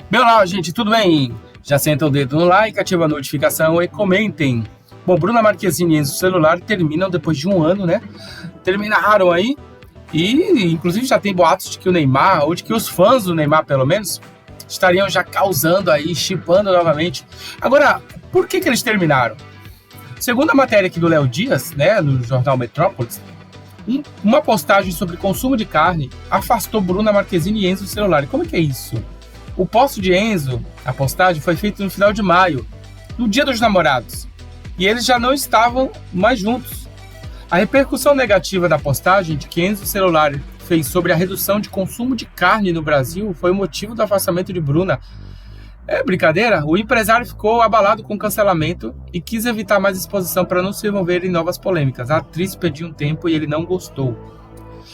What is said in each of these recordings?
Meu lá, gente, tudo bem? Já senta o dedo no like, ativa a notificação e comentem. Bom, Bruna Marquezine e Enzo Celular terminam depois de um ano, né? Terminaram aí e, inclusive, já tem boatos de que o Neymar, ou de que os fãs do Neymar, pelo menos, estariam já causando aí, shippando novamente. Agora, por que eles terminaram? Segundo a matéria aqui do Léo Dias, né, no jornal Metrópolis, uma postagem sobre consumo de carne afastou Bruna Marquezine e Enzo Celular. E como é que é isso? O post de Enzo, a postagem, foi feita no final de maio, no Dia dos Namorados, e eles já não estavam mais juntos. A repercussão negativa da postagem de que Enzo Celular fez sobre a redução de consumo de carne no Brasil foi o motivo do afastamento de Bruna. É brincadeira? O empresário ficou abalado com o cancelamento e quis evitar mais exposição para não se envolver em novas polêmicas. A atriz pediu um tempo e ele não gostou.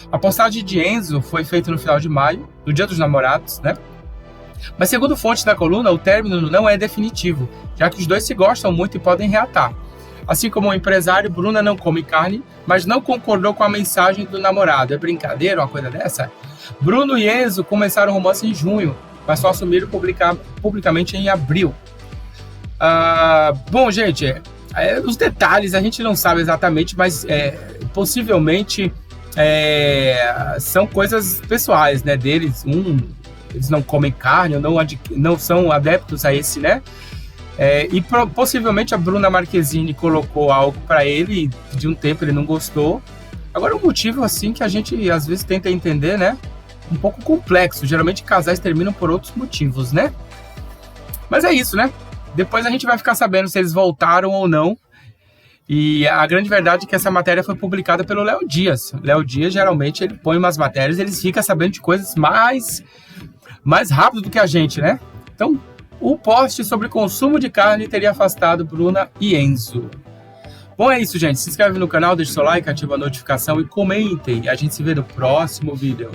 A postagem de Enzo foi feita no final de maio, no Dia dos Namorados, né? Mas segundo fontes da coluna, o término não é definitivo, já que os dois se gostam muito e podem reatar. Assim como o empresário, Bruna não come carne, mas não concordou com a mensagem do namorado. É brincadeira uma coisa dessa? Bruno e Enzo começaram o romance em junho, mas só assumiram publicamente em abril. Bom, gente, os detalhes a gente não sabe exatamente, mas possivelmente são coisas pessoais, né, deles. Eles não comem carne, não são adeptos a esse, né? E possivelmente a Bruna Marquezine colocou algo para ele e de um tempo ele não gostou. Agora, um motivo assim que a gente às vezes tenta entender, né? Um pouco complexo. Geralmente casais terminam por outros motivos, né? Mas é isso, né? Depois a gente vai ficar sabendo se eles voltaram ou não. E a grande verdade é que essa matéria foi publicada pelo Léo Dias. Léo Dias, geralmente, ele põe umas matérias, eles ficam sabendo de coisas mais rápido do que a gente, né? Então, o post sobre consumo de carne teria afastado Bruna e Enzo. Bom, é isso, gente. Se inscreve no canal, deixa o seu like, ativa a notificação e comentem. A gente se vê no próximo vídeo.